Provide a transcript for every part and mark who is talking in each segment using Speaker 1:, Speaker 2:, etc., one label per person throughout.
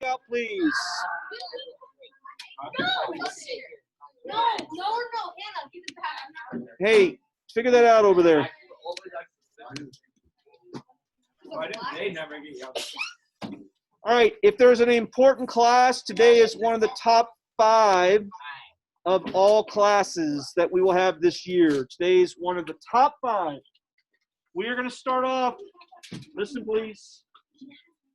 Speaker 1: out, please.
Speaker 2: No, Hannah, give it back.
Speaker 1: Hey, figure that out over there. All right, if there's an important class, today is one of the top 5 of all classes that we will have this year. Today is one of the top 5. We are going to start off, listen please,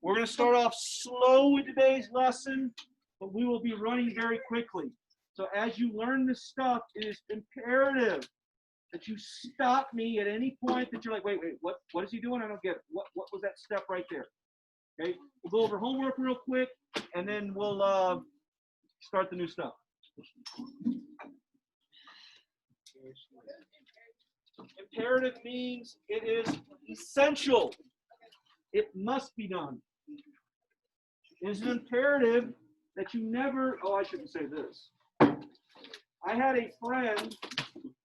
Speaker 1: we're going to start off slow with today's lesson, but we will be running very quickly. So as you learn this stuff, it is imperative that you stop me at any point that you're like, wait, what is he doing? I don't get it. What was that step right there? Okay, we'll go over homework real quick, and then we'll start the new stuff. Imperative means it is essential. It must be done. It is an imperative that you never, oh, I shouldn't say this. I had a friend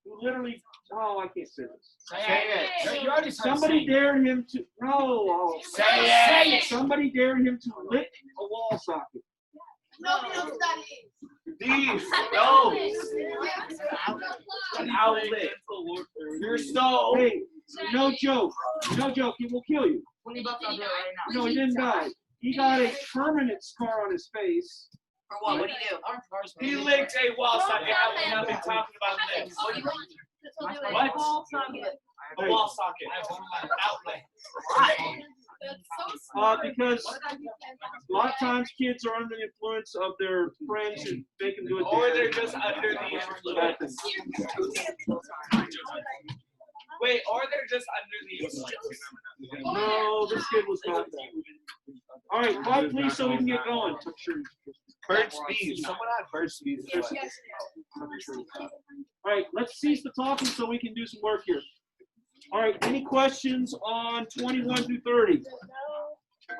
Speaker 1: who literally, oh, I can't say this.
Speaker 3: Say it. You already said
Speaker 1: Somebody dared him to, no.
Speaker 3: Say it.
Speaker 1: Somebody dared him to lick a wall socket.
Speaker 2: Nobody knows what that is.
Speaker 3: These. No.
Speaker 1: An outlet.
Speaker 3: You're so.
Speaker 1: Hey, no joke. No joke. He will kill you.
Speaker 3: $20, I'll do it right now.
Speaker 1: No, he didn't die. He got a permanent scar on his face.
Speaker 3: For what? What did he do? He licked a wall socket. I will not be talking about this. What? A wall socket. A wall socket. I have one of my outlets.
Speaker 1: Because a lot of times kids are under the influence of their friends and they can do it.
Speaker 3: Or they're just under the influence. Wait, or they're just under the influence.
Speaker 1: No, this kid was not that. All right, quiet please so we can get going.
Speaker 3: Bird speed. Someone had bird speed.
Speaker 1: All right, let's cease the talking so we can do some work here. All right, any questions on 21 through 30?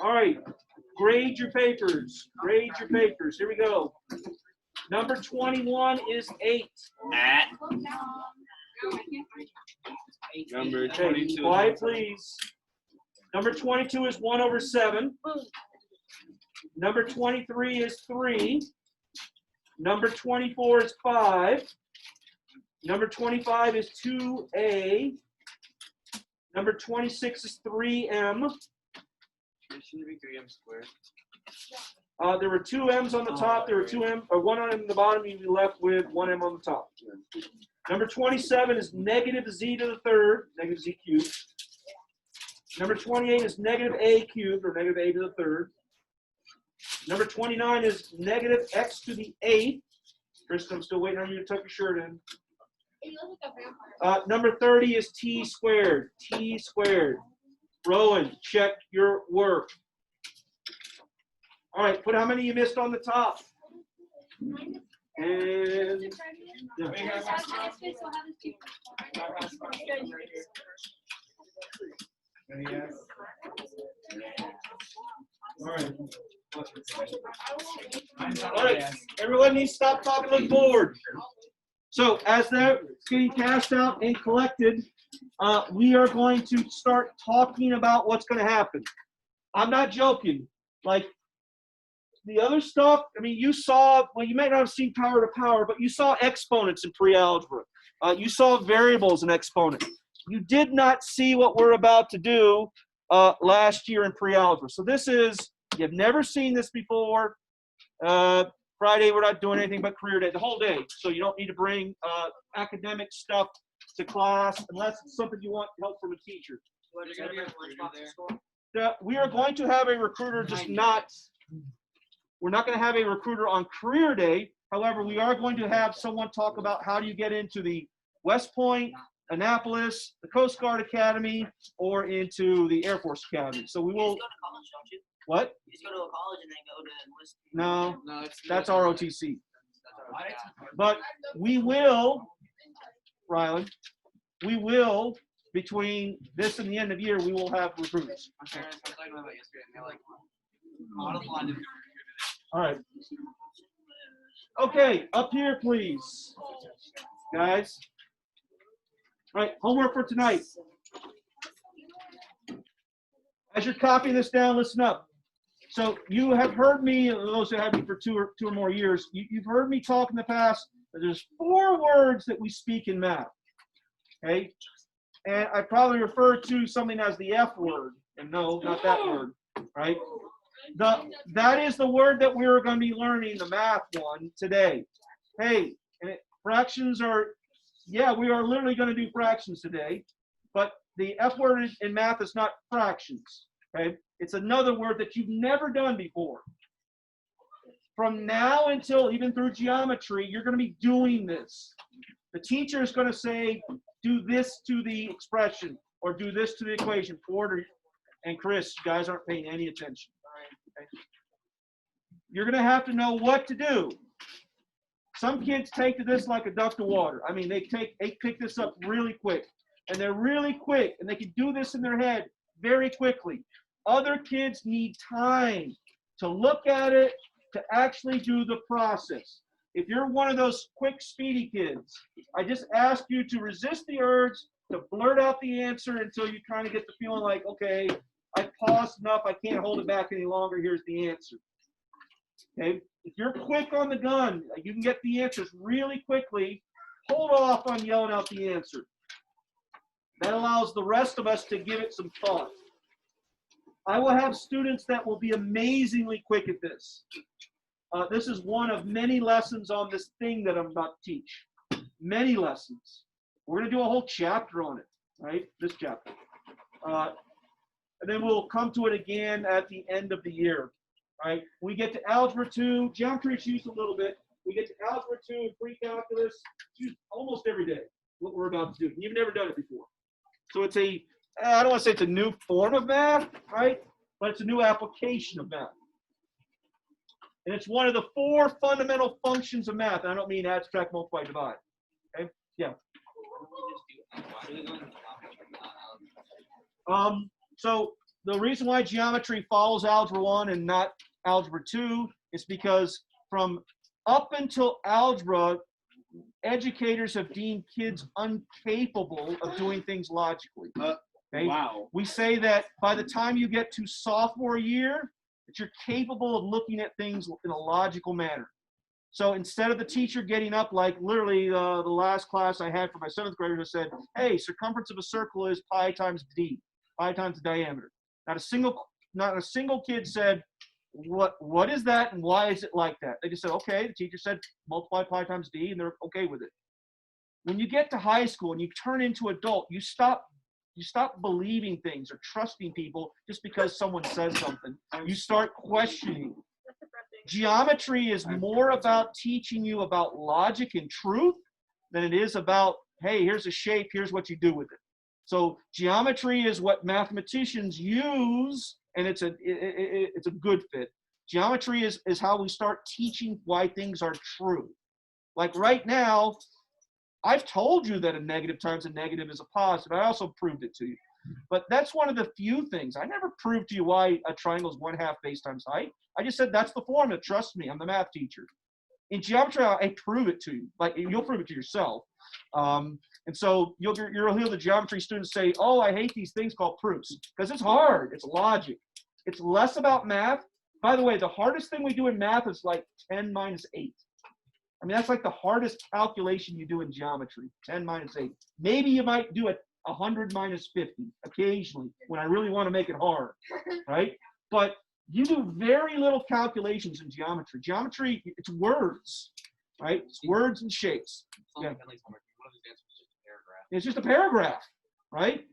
Speaker 1: All right, grade your papers. Grade your papers. Here we go. Number 21 is 8.
Speaker 3: Number
Speaker 1: Okay,
Speaker 3: 22.
Speaker 1: quiet please. Number 22 is 1 over 7. Number 23 is 3. Number 24 is 5. Number 25 is 2a. Number 26 is 3m.
Speaker 3: Shouldn't it be 3m squared?
Speaker 1: There were 2 m's on the top. There were 2 m, or 1 on the bottom. You'd be left with 1 m on the top. Number 27 is negative z to the third, negative z cubed. Number 28 is negative a cubed, or negative a to the third. Number 29 is negative x to the 8th. Kristen, I'm still waiting on you to tuck your shirt in. Number 30 is t squared. T squared. Rowan, check your work. All right, put how many you missed on the top. And yeah. All right. All right, everyone needs to stop talking, look forward. So as they're getting cashed out and collected, we are going to start talking about what's going to happen. I'm not joking. Like the other stuff, I mean, you saw, well, you may not have seen power to power, but you saw exponents in pre-algebra. You saw variables in exponent. You did not see what we're about to do last year in pre-algebra. So this is, you've never seen this before. Friday, we're not doing anything but career day, the whole day. So you don't need to bring academic stuff to class unless it's something you want help from a teacher. We are going to have a recruiter, just not, we're not going to have a recruiter on career day. However, we are going to have someone talk about how do you get into the West Point, Annapolis, the Coast Guard Academy, or into the Air Force Academy. So we will. What?
Speaker 4: You just go to a college and then go to enlist.
Speaker 1: No, that's ROTC. But we will, Rylan, we will, between this and the end of the year, we will have recruiters. All right. Okay, up here, please, guys. All right, homework for tonight. As you're copying this down, listen up. So you have heard me, those who have me for two or more years, you've heard me talk in the past that there's 4 words that we speak in math, okay? And I probably refer to something as the F word, and no, not that word, right? That is the word that we're going to be learning, the math one, today. Hey, fractions are, yeah, we are literally going to do fractions today, but the F word in math is not fractions, okay? It's another word that you've never done before. From now until even through geometry, you're going to be doing this. The teacher is going to say, do this to the expression, or do this to the equation. Porter and Chris, you guys aren't paying any attention. Okay? You're going to have to know what to do. Some kids take to this like a duck to water. I mean, they pick this up really quick. And they're really quick, and they can do this in their head very quickly. Other kids need time to look at it, to actually do the process. If you're one of those quick, speedy kids, I just ask you to resist the urge to blurt out the answer until you kind of get the feeling like, okay, I paused enough, I can't hold it back any longer, here's the answer. Okay? If you're quick on the gun, you can get the answers really quickly. Hold off on yelling out the answer. That allows the rest of us to give it some thought. I will have students that will be amazingly quick at this. This is one of many lessons on this thing that I'm about to teach. Many lessons. We're going to do a whole chapter on it, right? This chapter. And then we'll come to it again at the end of the year, right? We get to Algebra 2. Geometry is used a little bit. We get to Algebra 2 and pre-calculus. It's used almost every day, what we're about to do. You've never done it before. So it's I don't want to say it's a new form of math, right? But it's a new application of math. And it's one of the 4 fundamental functions of math. And I don't mean add, subtract, multiply, divide. Okay? Yeah. So the reason why geometry follows Algebra 1 and not Algebra 2 is because from up until algebra, educators have deemed kids incapable of doing things logically. Okay?
Speaker 5: Wow.
Speaker 1: We say that by the time you get to sophomore year, that you're capable of looking at things in a logical manner. So instead of the teacher getting up, like literally the last class I had for my 7th graders, I said, hey, circumference of a circle is pi times d, pi times the diameter. Not a single kid said, what is that and why is it like that? They just said, okay, the teacher said multiply pi times d, and they're okay with it. When you get to high school and you turn into adult, you stop believing things or trusting people just because someone says something. You start questioning. Geometry is more about teaching you about logic and truth than it is about, hey, here's a shape, here's what you do with it. So geometry is what mathematicians use, and it's a good fit. Geometry is how we start teaching why things are true. Like right now, I've told you that a negative times a negative is a positive. I also proved it to you. But that's one of the few things. I never proved to you why a triangle is 1/2 base times height. I just said that's the formula. Trust me, I'm the math teacher. In geometry, I prove it to you. Like you'll prove it to yourself. And so you'll hear the geometry students say, oh, I hate these things called proofs. Because it's hard. It's logic. It's less about math. By the way, the hardest thing we do in math is like 10 minus 8. I mean, that's like the hardest calculation you do in geometry, 10 minus 8. Maybe you might do it 100 minus 50 occasionally when I really want to make it hard, right? But you do very little calculations in geometry. Geometry, it's words, right? It's words and shapes. Yeah. It's just a paragraph, right?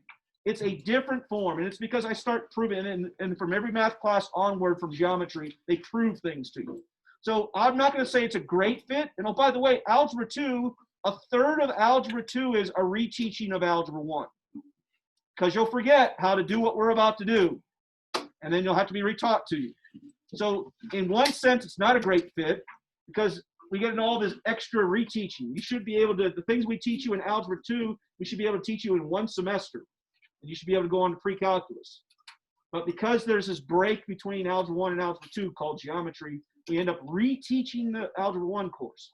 Speaker 1: It's a different form, and it's because I start proving, and from every math class onward from geometry, they prove things to you. So I'm not going to say it's a great fit. And oh, by the way, Algebra 2, a third of Algebra 2 is a reteaching of Algebra 1. Because you'll forget how to do what we're about to do. And then you'll have to be retaught to you. So in one sense, it's not a great fit because we get all this extra reteaching. You should be able to, the things we teach you in Algebra 2, we should be able to teach you in one semester. And you should be able to go on to pre-calculus. But because there's this break between Algebra 1 and Algebra 2 called geometry, we end up reteaching the Algebra 1 course.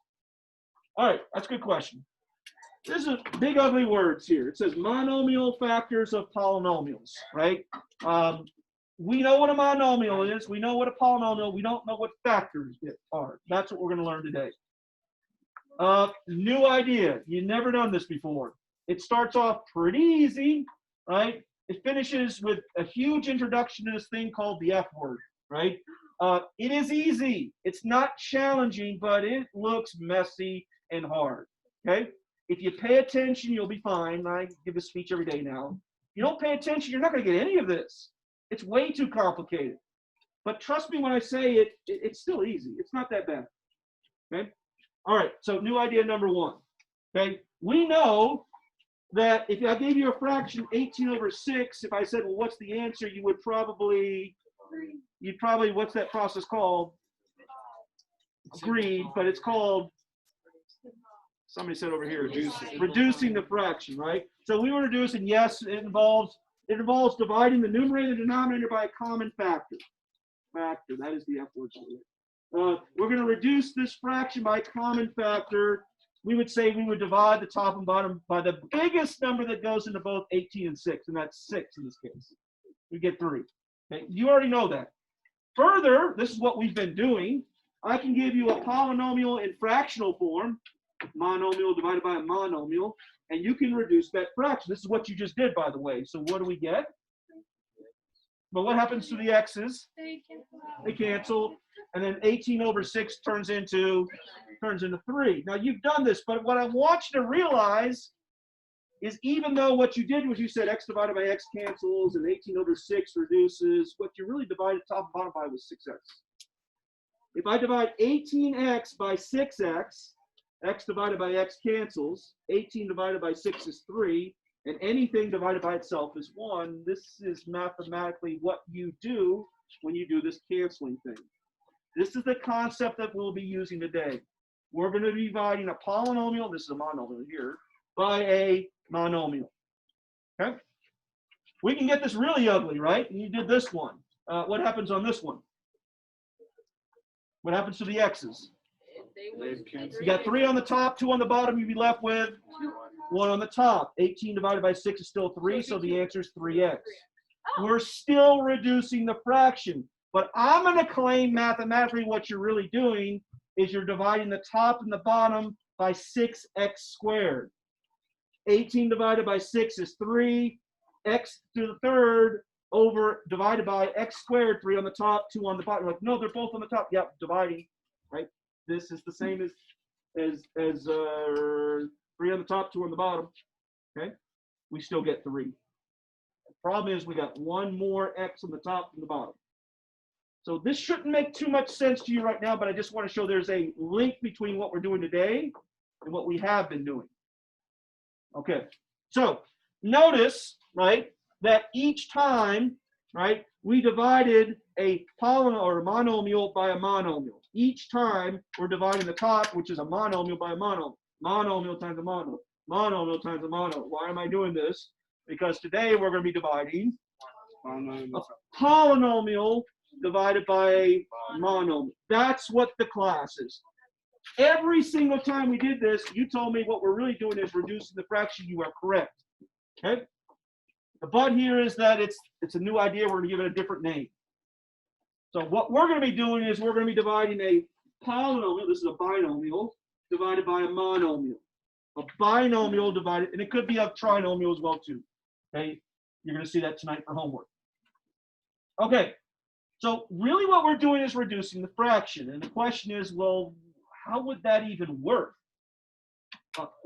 Speaker 1: All right, that's a good question. This is big ugly words here. It says monomial factors of polynomials, right? we know what a monomial is. We know what a polynomial. We don't know what factors are. That's what we're going to learn today. New idea. You've never done this before. It starts off pretty easy, right? It finishes with a huge introduction to this thing called the F word, right? It is easy. It's not challenging, but it looks messy and hard, okay? If you pay attention, you'll be fine. I give a speech every day now. If you don't pay attention, you're not going to get any of this. It's way too complicated. But trust me when I say it, it's still easy. It's not that bad, okay? All right, so new idea number one, okay? We know that if I gave you a fraction 18/6, if I said, well, what's the answer, you would probably, what's that process called? Agreed, but it's called, somebody said over here, reducing the fraction, right? So we were reducing, yes, it involves dividing the numerator and the denominator by a common factor. Factor, that is the F word. We're going to reduce this fraction by a common factor. We would say we would divide the top and bottom by the biggest number that goes into both 18 and 6, and that's 6 in this case. We get 3. Okay? You already know that. Further, this is what we've been doing. I can give you a polynomial in fractional form, monomial divided by a monomial, and you can reduce that fraction. This is what you just did, by the way. So what do we get? But what happens to the x's? They cancel. And then 18/6 turns into 3. Now you've done this, but what I want you to realize is even though what you did was you said x divided by x cancels and 18/6 reduces, what you really divided top and bottom by was 6x. If I divide 18x by 6x, x divided by x cancels, 18 divided by 6 is 3, and anything divided by itself is 1. This is mathematically what you do when you do this canceling thing. This is the concept that we'll be using today. We're going to be dividing a polynomial, this is a monomial here, by a monomial. Okay? We can get this really ugly, right? You did this one. What happens on this one? What happens to the x's? You got 3 on the top, 2 on the bottom, you'd be left with 1 on the top. 18 divided by 6 is still 3, so the answer is 3x. We're still reducing the fraction. But I'm going to claim mathematically what you're really doing is you're dividing the top and the bottom by 6x squared. 18 divided by 6 is 3. X to the third over divided by x squared, 3 on the top, 2 on the bottom. You're like, no, they're both on the top. Yep, dividing, right? This is the same as 3 on the top, 2 on the bottom. Okay? We still get 3. The problem is we got 1 more x on the top and the bottom. So this shouldn't make too much sense to you right now, but I just want to show there's a link between what we're doing today and what we have been doing. Okay, so notice, right, that each time, right, we divided a polynomial or a monomial by a monomial. Each time we're dividing the top, which is a monomial, by a monomial. Monomial times a monomial. Monomial times a monomial. Why am I doing this? Because today we're going to be dividing a polynomial divided by a monomial. That's what the class is. Every single time we did this, you told me what we're really doing is reducing the fraction. You are correct. Okay? The but here is that it's a new idea. We're going to give it a different name. So what we're going to be doing is we're going to be dividing a polynomial, this is a binomial, divided by a monomial. A binomial divided, and it could be a trinomial as well too. Okay? You're going to see that tonight for homework. Okay. So really what we're doing is reducing the fraction. And the question is, well, how would that even work?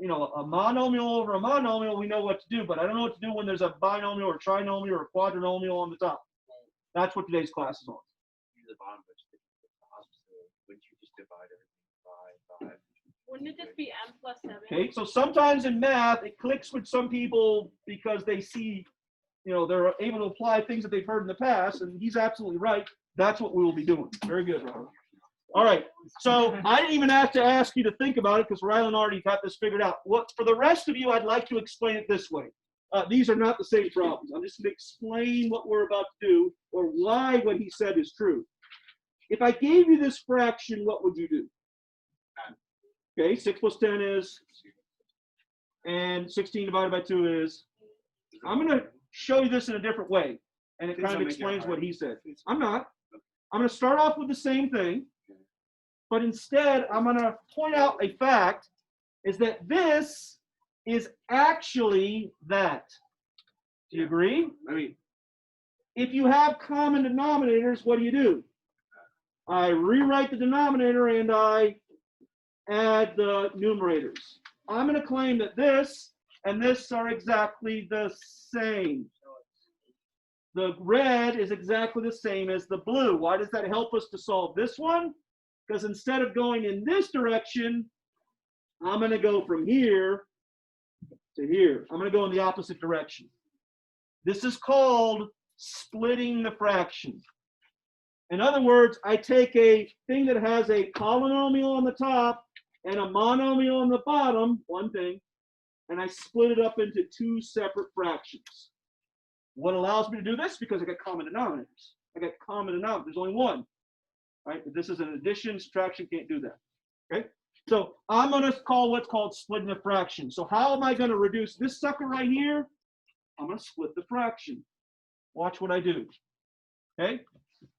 Speaker 1: You know, a monomial over a monomial, we know what to do, but I don't know what to do when there's a binomial or trinomial or a quadrinomial on the top. That's what today's class is on.
Speaker 5: Wouldn't you just divide everything by 5?
Speaker 6: Wouldn't it just be m plus 7?
Speaker 1: Okay, so sometimes in math, it clicks with some people because they see, you know, they're able to apply things that they've heard in the past, and he's absolutely right. That's what we will be doing. Very good, Robert. All right, so I didn't even have to ask you to think about it because Rylan already got this figured out. For the rest of you, I'd like to explain it this way. These are not the same problems. I'm just going to explain what we're about to do or why what he said is true. If I gave you this fraction, what would you do? Okay, 6 plus 10 is, and 16 divided by 2 is. I'm going to show you this in a different way. and it
Speaker 5: Please
Speaker 1: kind of
Speaker 5: don't make it
Speaker 1: explains what
Speaker 5: hard.
Speaker 1: he said. I'm not. I'm going to start off with the same thing, but instead I'm going to point out a fact is that this is actually that. Do you agree?
Speaker 5: I mean,
Speaker 1: If you have common denominators, what do? I rewrite the denominator and I add the numerators. I'm going to claim that this and this are exactly the same. The red is exactly the same as the blue. Why does that help us to solve this one? Because instead of going in this direction, I'm going to go from here to here. I'm going to go in the opposite direction. This is called splitting the fraction. In other words, I take a thing that has a polynomial on the top and a monomial on the bottom, one thing, and I split it up into two separate fractions. What allows me to do this? Because I got common denominators. I got common denominators. There's only one, right? But this is an addition, subtraction, can't do that. Okay? So I'm going to call what's called splitting the fraction. So how am I going to reduce this sucker right here? I'm going to split the fraction. Watch what I do. Okay?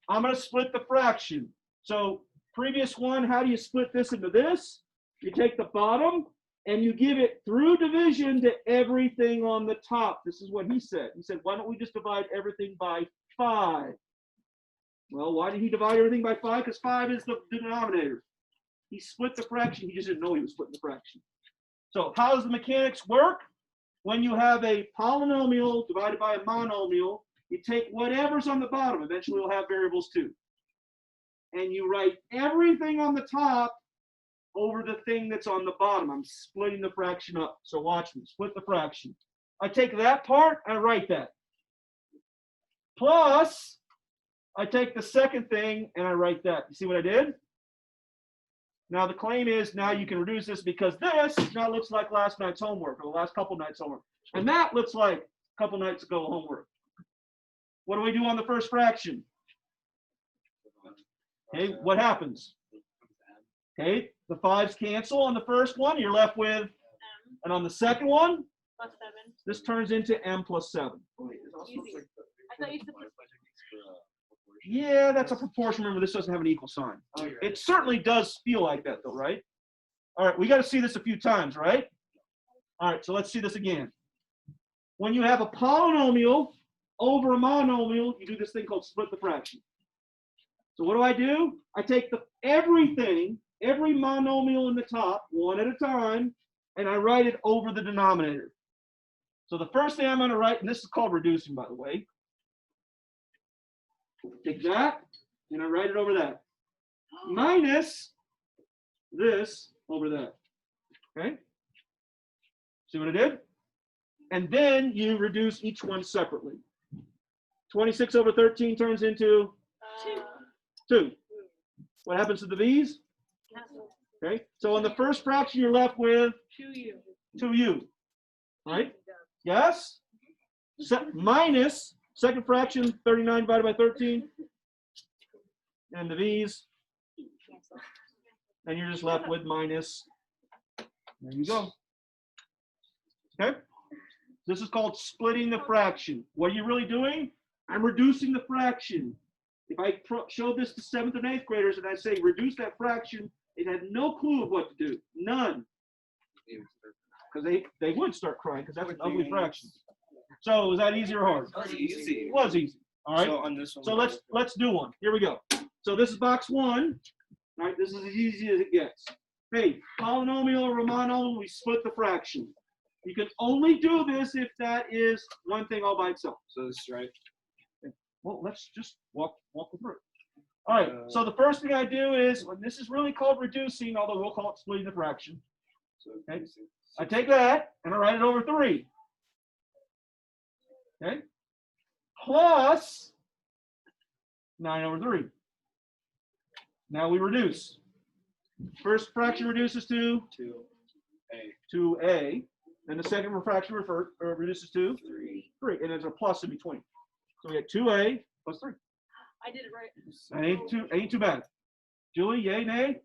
Speaker 1: I'm going to split the fraction. So previous one, how do you split this into this? You take the bottom and you give it through division to everything on the top. This is what he said. He said, why don't we just divide everything by 5? Well, why did he divide everything by 5? Because 5 is the denominator. He split the fraction. He just didn't know he was splitting the fraction. So how does the mechanics work? When you have a polynomial divided by a monomial, you take whatever's on the bottom. Eventually, we'll have variables too. And you write everything on the top over the thing that's on the bottom. I'm splitting the fraction up. So watch me, split the fraction. I take that part, I write that. Plus, I take the second thing and I write that. You see what I did? Now the claim is now you can reduce this because this now looks like last night's homework or the last couple nights homework. And that looks like a couple nights ago homework. What do we do on the first fraction? Okay, what happens? Okay, the 5s cancel on the first one, you're left with, and on the second one,
Speaker 6: +7.
Speaker 1: this turns into m plus 7.
Speaker 6: Easy. I thought you said
Speaker 1: Yeah, that's a proportion. Remember, this doesn't have an equal sign. It certainly does feel like that, though, right? All right, we got to see this a few times, right? All right, so let's see this again. When you have a polynomial over a monomial, you do this thing called split the fraction. So what do? I take everything, every monomial in the top, one at a time, and I write it over the denominator. So the first thing I'm going to write, and this is called reducing, by the way. Take that, and I write it over that. Minus this over that. Okay? See what I did? And then you reduce each one separately. 26 over 13 turns into 2. What happens to the v's? Okay, so on the first fraction, you're left with
Speaker 6: 2u.
Speaker 1: 2u. Right? Yes? Minus second fraction, 39 divided by 13. And the v's. And you're just left with minus. There you go. Okay? This is called splitting the fraction. What are you really doing? I'm reducing the fraction. If I showed this to 7th and 8th graders and I say reduce that fraction, it had no clue of what to do. None. Because they would start crying because that's an ugly fraction. So was that easy or hard?
Speaker 5: That was easy.
Speaker 1: It was easy. All right.
Speaker 5: So on this one.
Speaker 1: So let's do one. Here we go. So this is box 1. All right. This is as easy as it gets. Hey, polynomial or monomial, we split the fraction. You can only do this if that is one thing all by itself.
Speaker 5: So this is right.
Speaker 1: Well, let's just walk through it. All right, so the first thing I do is, when this is really called reducing, although we'll call it splitting the fraction. Okay. I take that and I write it over 3. Okay. Plus 9 over 3. Now we reduce. First fraction reduces to 2a. And the second fraction reduces to 3. And there's a plus in between. So we had 2a plus 3.
Speaker 6: I did it right.
Speaker 1: That ain't too bad. Julie, yay, nay?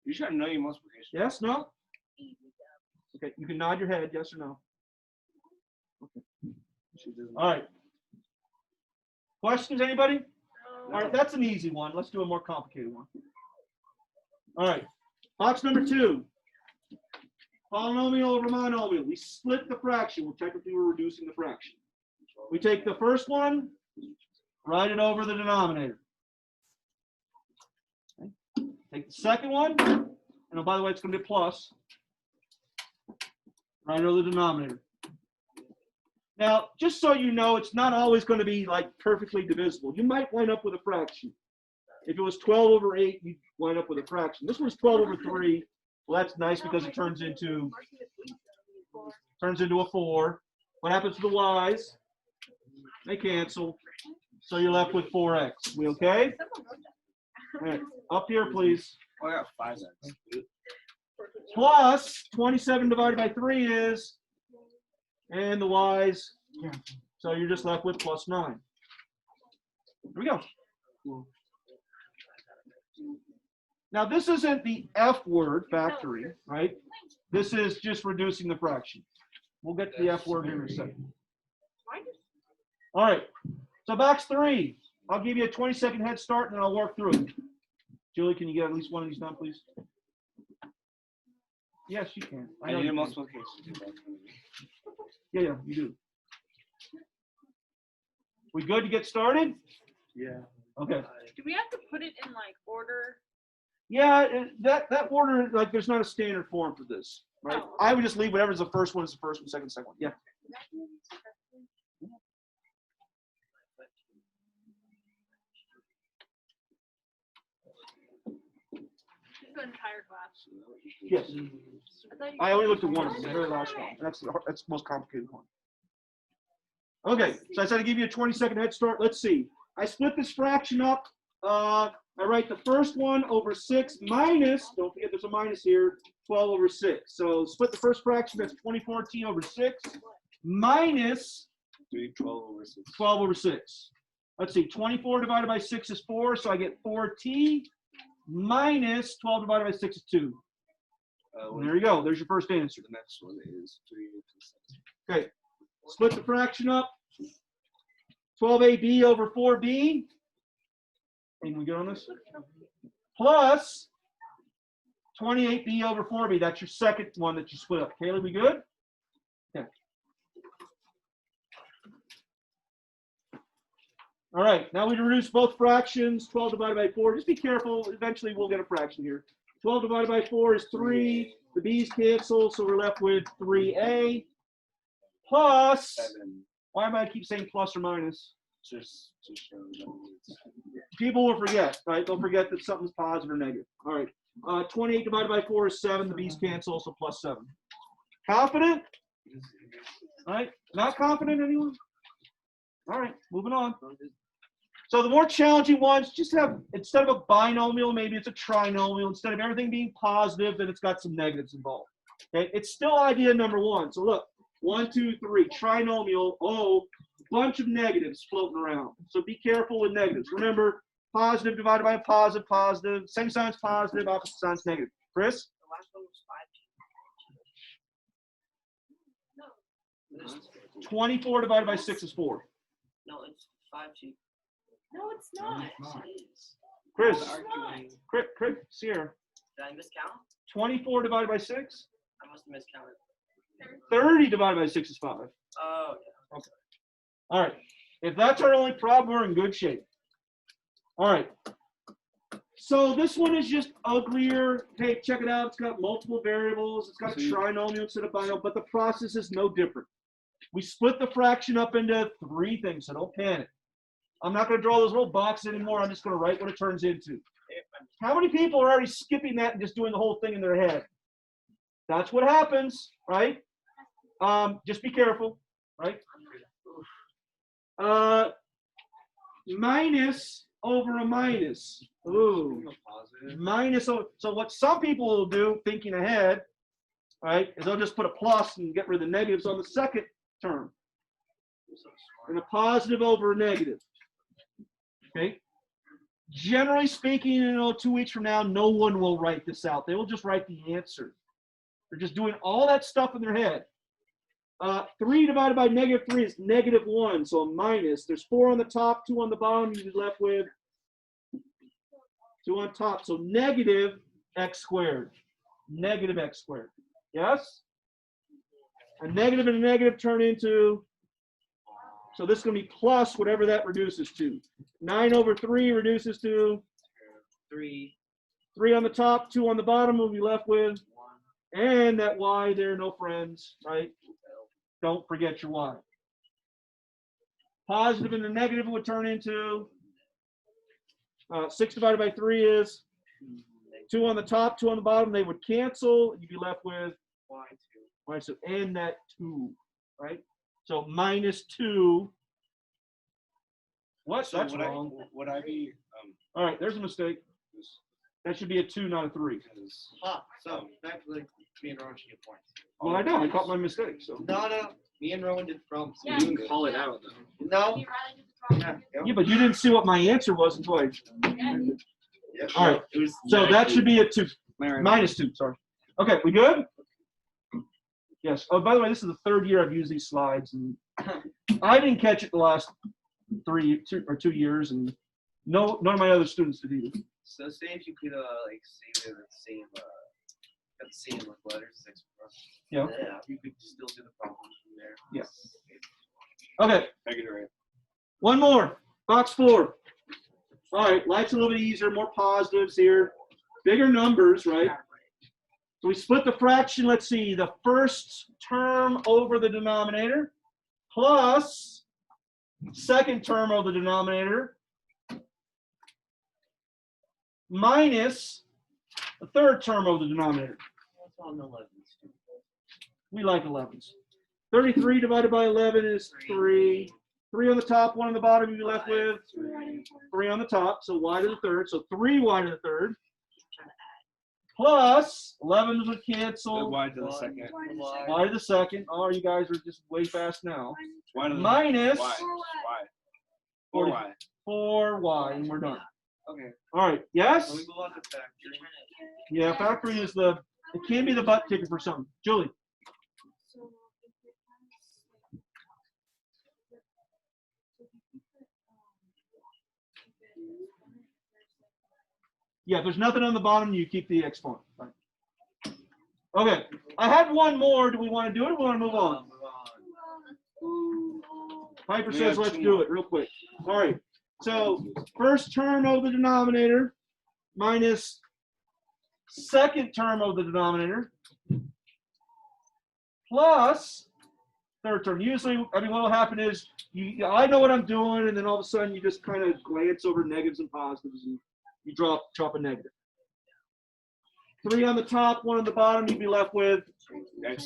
Speaker 5: You should know your multiplication.
Speaker 1: Yes, no? Okay, you can nod your head, yes or no. Okay. All right. Questions, anybody? All right, that's an easy one. Let's do a more complicated one. All right, box number 2. Polynomial over monomial. We split the fraction. Well, technically, we're reducing the fraction. We take the first one, write it over the denominator. Okay. Take the second one, and oh, by the way, it's going to be a plus. Write it over the denominator. Now, just so you know, it's not always going to be like perfectly divisible. You might wind up with a fraction. If it was 12 over 8, you'd wind up with a fraction. This one's 12 over 3. Well, that's nice because it turns into a 4. What happens to the y's? They cancel. So you're left with 4x. We okay? All right. Up here, please.
Speaker 5: Oh, I got 5x.
Speaker 1: Plus 27 divided by 3 is, and the y's. So you're just left with plus 9. Here we go. Now, this isn't the F word, factoring, right? This is just reducing the fraction. We'll get to the F word here in a second. All right. So box 3. I'll give you a 20-second head start, and then I'll work through it. Julie, can you get at least one of these done, please? Yes, you can.
Speaker 5: I need a multiplication.
Speaker 1: Yeah, you do. We good to get started?
Speaker 5: Yeah.
Speaker 1: Okay.
Speaker 6: Do we have to put it in like order?
Speaker 1: Yeah, that order, like, there's not a standard form for this, right?
Speaker 6: Oh.
Speaker 1: I would just leave whatever's the first one is the first one, second one. Yeah.
Speaker 6: The entire class.
Speaker 1: Yes.
Speaker 6: thought you
Speaker 1: I only looked at one, the very last one. And that's the most complicated one. Okay, so I said I'd give you a 20-second head start. Let's see. I split this fraction up. I write the first one over 6 minus, don't forget there's a minus here, 12 over 6. So split the first fraction, that's 2014 over 6, minus
Speaker 5: 12 over 6.
Speaker 1: 12 over 6. Let's see, 24 divided by 6 is 4, so I get 4t, minus 12 divided by 6 is 2. And there you go, there's your first answer.
Speaker 5: The next one is 3.
Speaker 1: Okay, split the fraction up. 12ab over 4b. Can we get on this? Plus 28b over 4b. That's your second one that you split up. Kaylee, we good? Okay. All right, now we reduce both fractions. 12 divided by 4. Just be careful. Eventually, we'll get a fraction here. 12 divided by 4 is 3. The b's cancel, so we're left with 3a plus.
Speaker 5: 7.
Speaker 1: Why am I keep saying plus or minus?
Speaker 5: Just to show them it's
Speaker 1: People will forget, right? They'll forget that something's positive or negative. All right. 28 divided by 4 is 7. The b's cancel, so plus 7. Confident? All right. Not confident, anyone? All right. Moving on. So the more challenging ones, just have, instead of a binomial, maybe it's a trinomial. Instead of everything being positive, then it's got some negatives involved. Okay. It's still idea number 1. So look, 1, 2, 3, trinomial. Oh, bunch of negatives floating around. So be careful with negatives. Remember, positive divided by a positive, positive. Same sign's positive, opposite sign's negative. Chris?
Speaker 4: The last one was 5.
Speaker 1: 24 divided by 6 is 4.
Speaker 4: No, it's 5 2.
Speaker 6: No, it's not.
Speaker 4: It is.
Speaker 1: Chris?
Speaker 6: It's not.
Speaker 1: Sierra.
Speaker 4: Did I miscount?
Speaker 1: 24 divided by 6?
Speaker 4: I must have miscounted.
Speaker 1: 30 divided by 6 is 5.
Speaker 4: Oh, okay.
Speaker 1: All right. If that's our only problem, we're in good shape. All right. So this one is just uglier. Hey, check it out. It's got multiple variables. It's got a trinomial instead of binomial, but the process is no different. We split the fraction up into 3 things, so don't panic. I'm not going to draw those little boxes anymore. I'm just going to write what it turns into. How many people are already skipping that and just doing the whole thing in their head? That's what happens, right? Just be careful, right? Minus over a minus. Ooh. Minus. So what some people will do, thinking ahead, right, is they'll just put a plus and get rid of the negatives on the second term. And a positive over a negative. Okay. Generally speaking, 2 weeks from now, no one will write this out. They will just write the answer. They're just doing all that stuff in their head. 3 divided by -3 is -1, so a minus. There's 4 on the top, 2 on the bottom. You'd be left with 2 on top. So negative x squared. Negative x squared. Yes? A negative and a negative turn into, so this is going to be plus whatever that reduces to. 9/3 reduces to
Speaker 4: 3.
Speaker 1: 3 on the top, 2 on the bottom. We'll be left with, and that y there, no friends, right? Don't forget your y. Positive and the negative would turn into 6 divided by 3 is 2 on the top, 2 on the bottom. They would cancel. You'd be left with
Speaker 4: y2.
Speaker 1: right. So and that 2, right? So -2. What?
Speaker 5: So
Speaker 1: That's
Speaker 5: would
Speaker 1: wrong.
Speaker 5: would I be
Speaker 1: All right, there's a mistake. That should be a 2, not a 3.
Speaker 5: because
Speaker 3: So actually, me and Rowan should get points.
Speaker 1: Well, I know. I caught my mistake. So.
Speaker 3: No. Me and Rowan did the problem. So
Speaker 6: Yeah.
Speaker 3: you
Speaker 5: you can call it out though.
Speaker 3: No.
Speaker 6: You rather do the drawing.
Speaker 3: Yeah.
Speaker 1: Yeah, but you didn't see what my answer was until I.
Speaker 3: Yeah.
Speaker 1: All right.
Speaker 5: It was
Speaker 1: So that should be a 2.
Speaker 5: Mary.
Speaker 1: -2. Sorry. Okay, we good? Yes. Oh, by the way, this is the 3rd year I've used these slides, and I didn't catch it the last 2 years, and none of my other students did either.
Speaker 3: So say if you could like save it at the same like letters 6
Speaker 1: Yeah.
Speaker 3: you could still do the problem from there.
Speaker 1: Yes. Okay.
Speaker 5: I get it right.
Speaker 1: One more. Box 4. All right. Life's a little bit easier. More positives here. Bigger numbers, right? So we split the fraction. Let's see. The first term over the denominator plus second term over the denominator minus the third term over the denominator.
Speaker 3: What's on the 11s?
Speaker 1: We like 11s. 33 divided by 11 is 3. 3 on the top, 1 on the bottom. You'll be left with 3 on the top. So y to the third. So 3y to the third. Plus 11s would
Speaker 5: The
Speaker 1: cancel.
Speaker 5: y to the second.
Speaker 1: Y to the second. Oh, you guys are just way fast now.
Speaker 5: Y to the
Speaker 1: Minus
Speaker 5: y. 4y.
Speaker 1: 4y, and we're done.
Speaker 3: Okay.
Speaker 1: All right. Yes?
Speaker 3: So we move on to factoring.
Speaker 1: Yeah, factoring is it can be the butt kicker for some. Julie. Yeah, if there's nothing on the bottom, you keep the exponent. Right. Okay. I had one more. Do we want to do it or do we want to move on? Piper says let's do it real quick. All right. So first term of the denominator minus second term of the denominator plus third term. Usually, I mean, what will happen is I know what I'm doing, and then all of a sudden you just kind of glance over negatives and positives, and you drop a negative. 3 on the top, 1 on the bottom. You'd be left with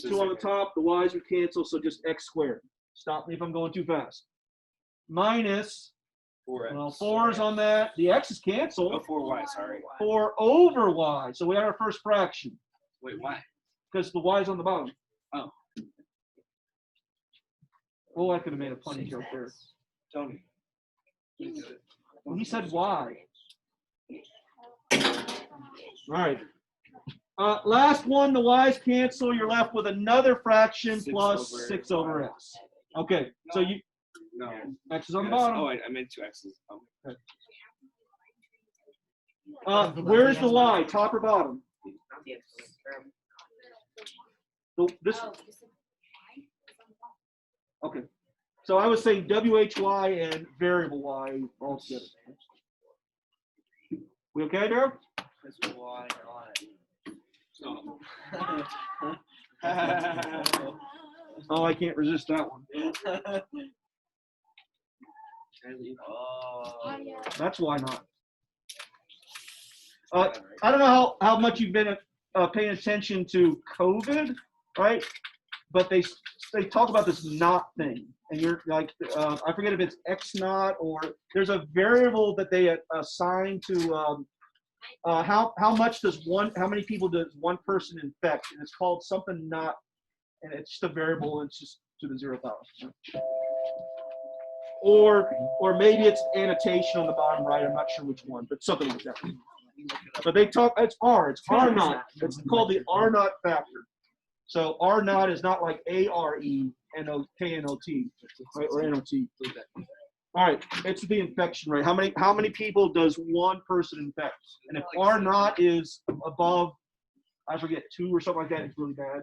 Speaker 1: 2 on the top. The y's would cancel, so just x squared. Stop me if I'm going too fast. Minus,
Speaker 5: 4x.
Speaker 1: well, 4's on that. The x's cancel.
Speaker 5: Oh, 4y, sorry.
Speaker 1: 4 over y. So we had our first fraction
Speaker 5: Wait, why?
Speaker 1: because the y's on the bottom.
Speaker 5: Oh.
Speaker 1: Oh, I could have made a funny joke there.
Speaker 5: Tony.
Speaker 1: Well, he said y. All right. Last one, the y's cancel. You're left with another fraction
Speaker 5: 6
Speaker 1: plus
Speaker 5: over
Speaker 1: 6 over
Speaker 5: y.
Speaker 1: x. Okay, so you
Speaker 5: No.
Speaker 1: x is on the
Speaker 5: Yes.
Speaker 1: bottom.
Speaker 5: Oh, I meant 2 x's. Oh.
Speaker 1: Where's the y? Top or bottom?
Speaker 4: Not the exponent term.
Speaker 1: This. Okay. So I was saying why and variable y all together. We okay, Daryl?
Speaker 3: That's why
Speaker 5: No.
Speaker 1: Oh, I can't resist that one.
Speaker 3: Oh.
Speaker 1: That's why not. I don't know how much you've been paying attention to COVID, right? But they talk about this not thing, and you're like, I forget if it's x naught or there's a variable that they assign to how many people does one person infect, and it's called something not, and it's just a variable, and it's just to the 0th power. Or maybe it's annotation on the bottom right. I'm not sure which one, but something like that. But they talk. It's R. It's R naught. It's called the R naught factor. So R naught is not like ARENOKNOT, right? Or NOT. All right, it's the infection rate. How many people does one person infect? And if R naught is above, I forget, 2 or something like that, it's really bad.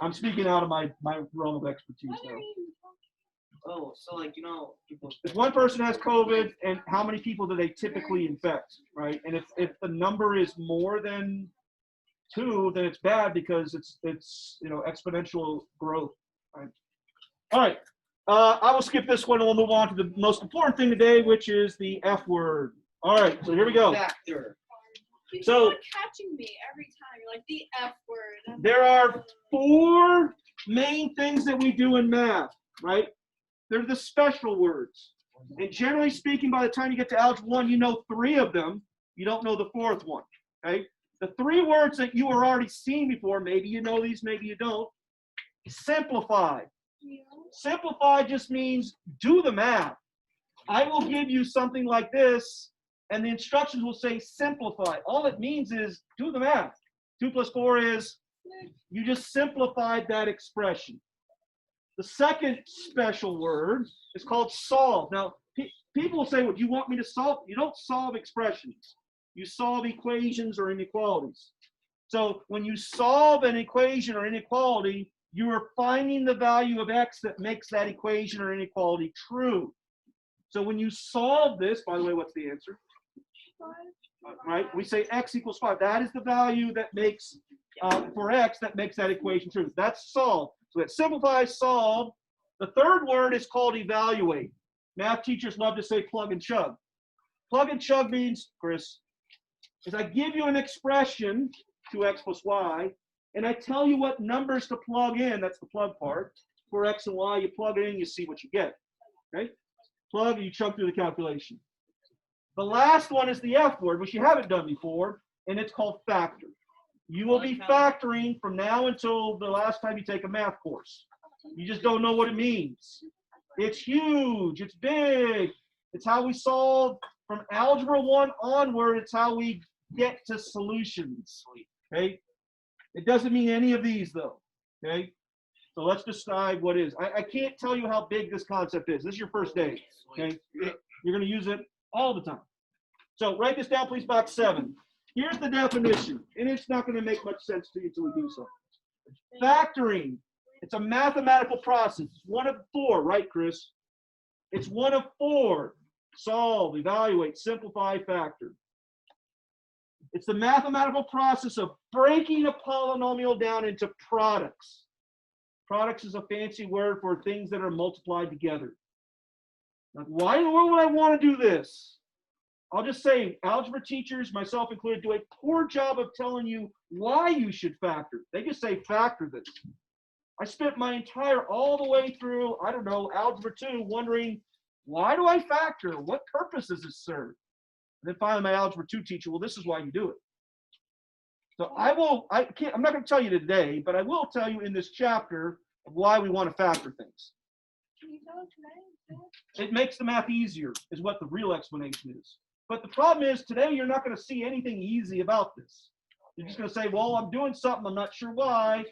Speaker 1: I'm speaking out of my realm of expertise now.
Speaker 4: Oh, so like, you know, people.
Speaker 1: If one person has COVID, and how many people do they typically infect, right? And if the number is more than 2, then it's bad because it's exponential growth. Right? All right, I will skip this one and we'll move on to the most important thing today, which is the F word. All right, so here we go.
Speaker 4: Factor.
Speaker 1: So
Speaker 6: catching me every time. You're like the F word.
Speaker 1: there are 4 main things that we do in math, right? They're the special words. And generally speaking, by the time you get to Algebra 1, you know 3 of them. You don't know the 4th one, okay? The 3 words that you are already seen before, maybe you know these, maybe you don't. Simplify. Simplify just means do the math. I will give you something like this, and the instructions will say simplify. All it means is do the math. 2 plus 4 is, you just simplified that expression. The second special word is called solve. Now, people will say, well, do you want me to solve? You don't solve expressions. You solve equations or inequalities. So when you solve an equation or inequality, you are finding the value of x that makes that equation or inequality true. So when you solve this, by the way, what's the answer? Right? We say x equals 5. That is the value that makes, for x, that makes that equation true. That's solve. So it simplifies, solve. The third word is called evaluate. Math teachers love to say plug and chug. Plug and chug means, Chris, is I give you an expression, 2x plus y, and I tell you what numbers to plug in, that's the plug part. For x and y, you plug it in, you see what you get. Okay? Plug, and you chug through the calculation. The last one is the F word, which you haven't done before, and it's called factor. You will be factoring from now until the last time you take a math course. You just don't know what it means. It's huge. It's big. It's how we solve from Algebra 1 onward. It's how we get to solutions. Okay? It doesn't mean any of these, though. Okay? So let's decide what is. I can't tell you how big this concept is. This is your first day. Okay? You're going to use it all the time. So write this down, please, box 7. Here's the definition, and it's not going to make much sense to you until we do so. Factoring. It's a mathematical process. It's one of 4, right, Chris? It's one of 4. Solve, evaluate, simplify, factor. It's the mathematical process of breaking a polynomial down into products. Products is a fancy word for things that are multiplied together. Like, why in the world would I want to do this? I'll just say, algebra teachers, myself included, do a poor job of telling you why you should factor. They just say, factor this. I spent my entire, all the way through, I don't know, Algebra 2, wondering, why do I factor? What purpose does this serve? And then finally, my Algebra 2 teacher, well, this is why you do it. So I'm not going to tell you today, but I will tell you in this chapter of why we want to factor things.
Speaker 6: Can you tell us today?
Speaker 1: It makes the math easier, is what the real explanation is. But the problem is, today you're not going to see anything easy about this. You're just going to say, well, I'm doing something, I'm not sure why.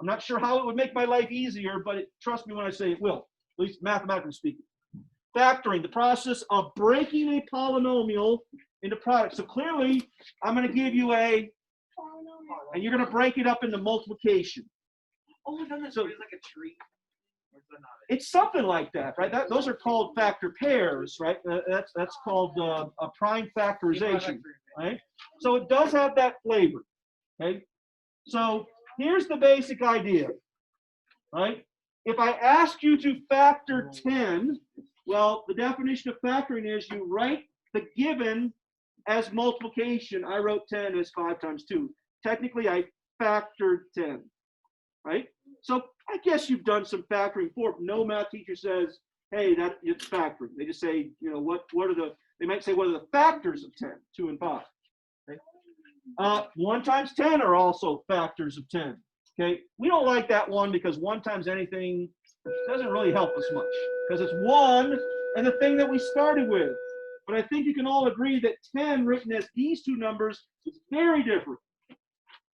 Speaker 1: I'm not sure how it would make my life easier, but trust me when I say it will, at least mathematically speaking. Factoring, the process of breaking a polynomial into products. So clearly, I'm going to give you a, and you're going to break it up into multiplication.
Speaker 4: Oh, I've done this.
Speaker 1: So
Speaker 4: It's like a tree.
Speaker 1: it's something like that, right? Those are called factor pairs, right? That's called a prime factorization, right? So it does have that flavor, okay? So here's the basic idea, right? If I ask you to factor 10, well, the definition of factoring is you write the given as multiplication. I wrote 10 as 5 times 2. Technically, I factored 10, right? So I guess you've done some factoring before. No math teacher says, hey, that it's factoring. They just say, you know, what are the, they might say, what are the factors of 10, 2 and 5? Okay? 1 times 10 are also factors of 10. Okay, we don't like that one because 1 times anything doesn't really help us much because it's 1 and the thing that we started with. But I think you can all agree that 10 written as these two numbers is very different.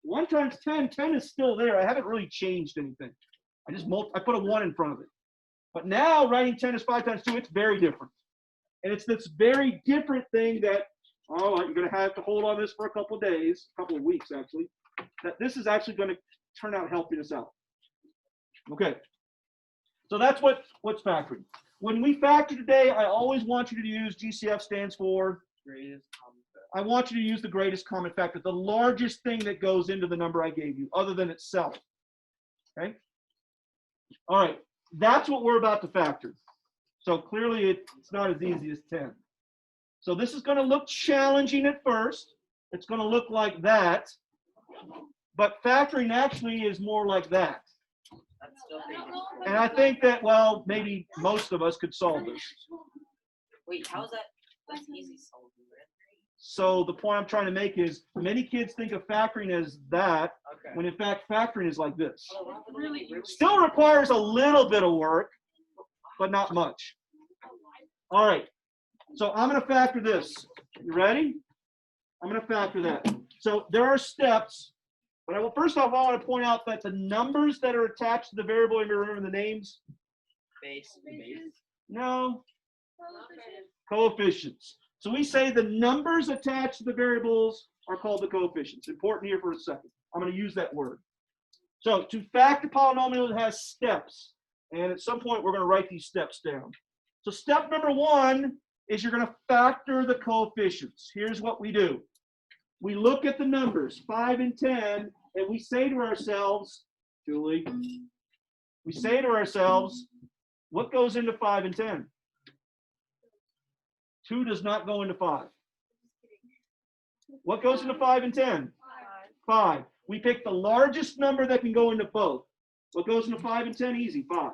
Speaker 1: 1 times 10, 10 is still there. I haven't really changed anything. I put a 1 in front of it. But now writing 10 as 5 times 2, it's very different. And it's this very different thing that, oh, you're going to have to hold on this for a couple of days, a couple of weeks actually, that this is actually going to turn out helping us out. Okay. So that's what's factoring. When we factor today, I always want you to use GCF stands for
Speaker 4: Greatest common factor.
Speaker 1: I want you to use the greatest common factor, the largest thing that goes into the number I gave you, other than itself. Okay? All right. That's what we're about to factor. So clearly it's not as easy as 10. So this is going to look challenging at first. It's going to look like that. But factoring actually is more like that.
Speaker 4: That's still big.
Speaker 1: And I think that, well, maybe most of us could solve this.
Speaker 4: Wait, how is that? That's easy solving, right?
Speaker 1: So the point I'm trying to make is many kids think of factoring as that,
Speaker 4: Okay.
Speaker 1: when in fact factoring is like this.
Speaker 4: Really?
Speaker 1: Still requires a little bit of work, but not much. All right. So I'm going to factor this. You ready? I'm going to factor that. So there are steps, but first off, I want to point out that the numbers that are attached to the variable, you remember the names?
Speaker 4: Base.
Speaker 1: No. Coefficients. So we say the numbers attached to the variables are called the coefficients. Important here for a second. I'm going to use that word. So to factor polynomial, it has steps. And at some point, we're going to write these steps down. So step number 1 is you're going to factor the coefficients. Here's what we do. We look at the numbers, 5 and 10, and we say to ourselves, Julie, we say to ourselves, what goes into 5 and 10? 2 does not go into 5. What goes into 5 and 10? 5. We pick the largest number that can go into both. What goes into 5 and 10? Easy, 5.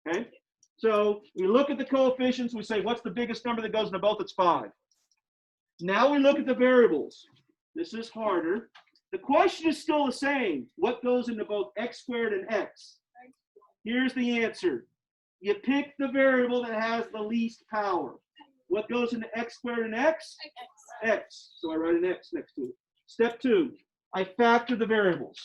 Speaker 1: Okay? So we look at the coefficients. We say, what's the biggest number that goes into both? It's 5. Now we look at the variables. This is harder. The question is still the same. What goes into both x squared and x? Here's the answer. You pick the variable that has the least power. What goes into x squared and x? X. So I write an x next to it. Step 2, I factor the variables.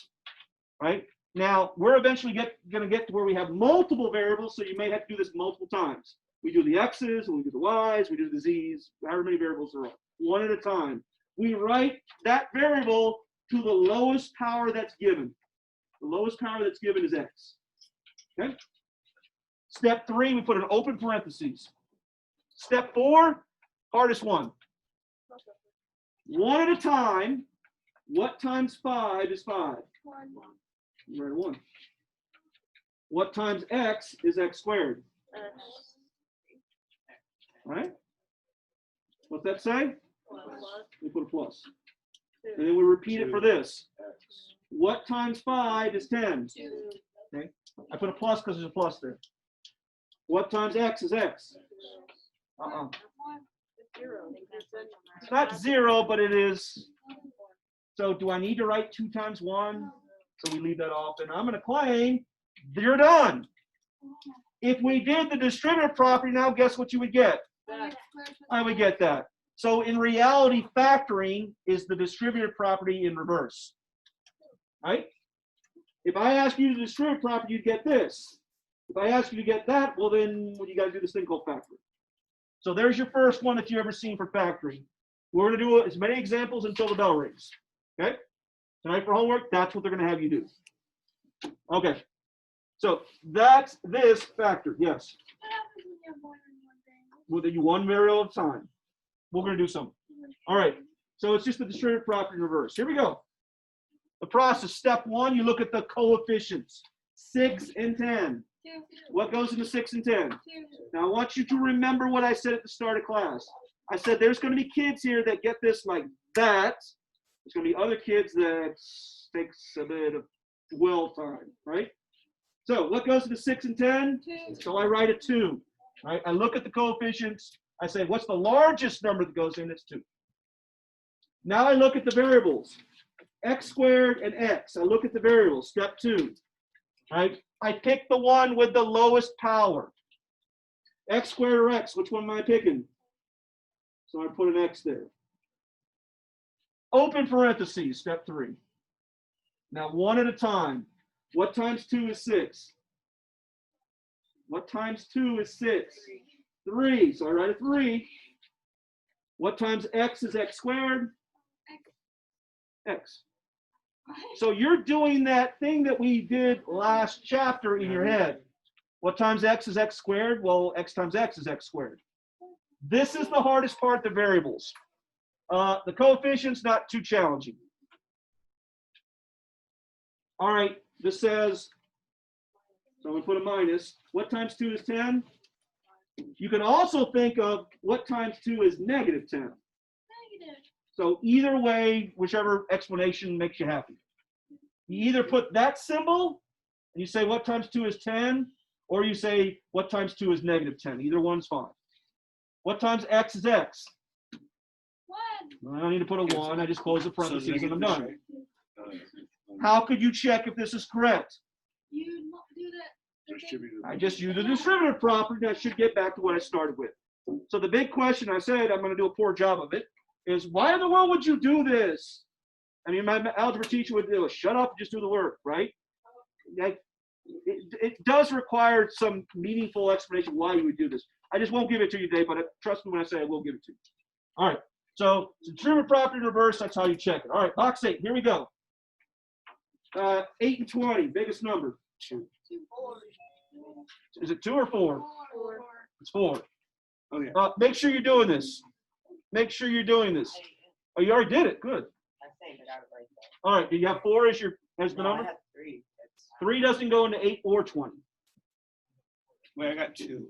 Speaker 1: Right? Now, we're eventually going to get to where we have multiple variables, so you may have to do this multiple times. We do the x's, and we do the y's, we do the z's, however many variables there are, one at a time. We write that variable to the lowest power that's given. The lowest power that's given is x. Okay? Step 3, we put an open parentheses. Step 4, hardest one. One at a time. What times 5 is 5? You write 1. What times x is x squared? Right? What's that say? We put a plus. And then we repeat it for this. What times 5 is 10? Okay. I put a plus because there's a plus there. What times x is x? It's not 0, but it is. So do I need to write 2 times 1? So we leave that off. And I'm going to claim you're done. If we did the distributive property, now guess what you would get? I would get that. So in reality, factoring is the distributive property in reverse. Right? If I ask you the distributive property, you'd get this. If I ask you to get that, well then you got to do this thing called factoring. So there's your first one that you've ever seen for factoring. We're going to do as many examples until the bell rings. Okay? Tonight for homework, that's what they're going to have you do. Okay. So that's this factor. Yes. Well, then you one variable at a time. We're going to do something. All right. So it's just the distributive property in reverse. Here we go. The process. Step 1, you look at the coefficients. 6 and 10. What goes into 6 and 10? Now I want you to remember what I said at the start of class. I said there's going to be kids here that get this like that. There's going to be other kids that takes a bit of dwell time, right? So what goes into 6 and 10? 2. So I write a 2. Right? I look at the coefficients. I say, what's the largest number that goes in? It's 2. Now I look at the variables. X squared and x. I look at the variables. Step 2. Right? I pick the one with the lowest power. X squared or x, which one am I picking? So I put an x there. Open parentheses, step 3. Now, one at a time. What times 2 is 6? What times 2 is 6? 3. So I write a 3. What times x is x squared? X. So you're doing that thing that we did last chapter in your head. What times x is x squared? Well, x times x is x squared. This is the hardest part, the variables. The coefficient's not too challenging. All right, this says, so I'm going to put a minus. What times 2 is 10? You can also think of what times 2 is negative 10.
Speaker 6: Negative.
Speaker 1: So either way, whichever explanation makes you happy. You either put that symbol, and you say what times 2 is 10, or you say what times 2 is negative 10. Either one's fine. What times x is x?
Speaker 6: 1.
Speaker 1: Well, I don't need to put a 1. I just close the parentheses and I'm done.
Speaker 5: Right?
Speaker 1: How could you check if this is correct?
Speaker 6: You do that.
Speaker 5: Distributed.
Speaker 1: I just use the distributive property, and I should get back to what I started with. So the big question, I said I'm going to do a poor job of it, is why in the world would you do this? I mean, my algebra teacher would do, shut up and just do the work, right? It does require some meaningful explanation why you would do this. I just won't give it to you today, but trust me when I say I will give it to you. All right, so distributive property in reverse, that's how you check it. All right, box 8, here we go. 8 and 20, biggest number.
Speaker 5: 2.
Speaker 1: Is it 2 or 4?
Speaker 6: 4.
Speaker 1: It's 4.
Speaker 5: Oh, yeah.
Speaker 1: Make sure you're doing this. Make sure you're doing this. Oh, you already did it. Good.
Speaker 4: I think I got it right there.
Speaker 1: All right. Do you have 4 as the
Speaker 4: No, I
Speaker 1: number?
Speaker 4: have 3.
Speaker 1: 3 doesn't go into 8 or 20.
Speaker 5: Wait, I got 2.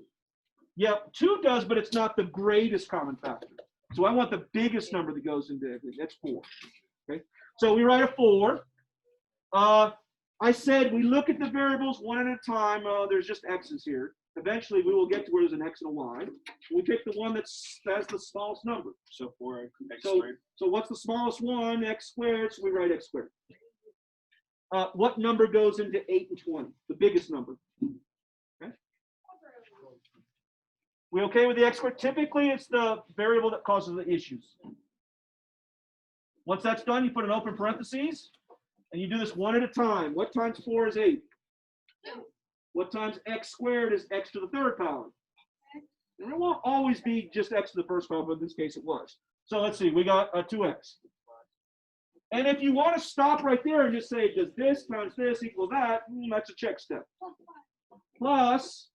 Speaker 1: Yeah, 2 does, but it's not the greatest common factor. So I want the biggest number that goes into everything. That's 4. Okay. So we write a 4. I said we look at the variables one at a time. There's just x's here. Eventually, we will get to where there's an x and a y. We pick the one that's the smallest number.
Speaker 5: So 4x
Speaker 1: So,
Speaker 5: squared.
Speaker 1: so what's the smallest one? X squared. So we write x squared. What number goes into 8 and 20? The biggest number. Okay. We okay with the x squared? Typically, it's the variable that causes the issues. Once that's done, you put an open parentheses, and you do this one at a time. What times 4 is 8?
Speaker 6: 2.
Speaker 1: What times x squared is x to the third power? And it won't always be just x to the first power, but in this case it was. So let's see, we got 2x. And if you want to stop right there and just say, does this times this equal that? That's a check step. Plus,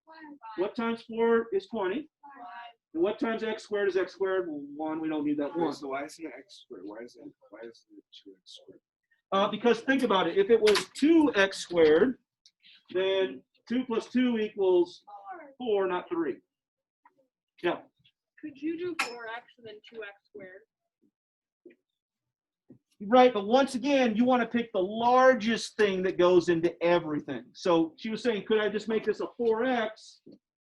Speaker 1: what times 4 is 20? And what times x squared is x squared? Well, 1, we don't need that 1.
Speaker 5: So why isn't it x squared? Why isn't it 2x squared?
Speaker 1: Because think about it. If it was 2x squared, then 2 plus 2 equals 4, not 3. Yeah.
Speaker 6: Could you do 4x and then 2x squared?
Speaker 1: Right, but once again, you want to pick the largest thing that goes into everything. So she was saying, could I just make this a 4x,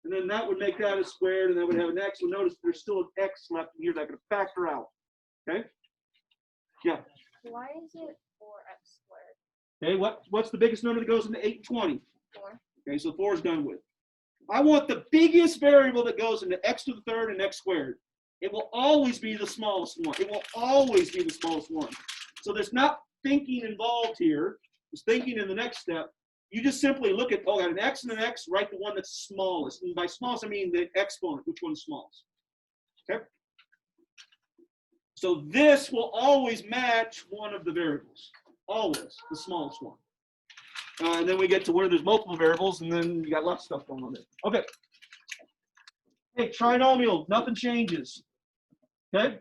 Speaker 1: and then that would make that a squared, and that would have an x. Well, notice there's still an x left in here that I can factor out. Okay? Yeah.
Speaker 6: Why is it 4x squared?
Speaker 1: Okay, what's the biggest number that goes into 8 and 20?
Speaker 6: 4.
Speaker 1: Okay, so 4 is done with. I want the biggest variable that goes into x to the third and x squared. It will always be the smallest one. It will always be the smallest one. So there's not thinking involved here. There's thinking in the next step. You just simply look at, oh, I got an x and an x, write the one that's smallest. And by smallest, I mean the exponent, which one's smallest. Okay? So this will always match one of the variables. Always, the smallest one. And then we get to where there's multiple variables, and then you got lots of stuff going on there. Okay. Hey, trinomial, nothing changes. Okay?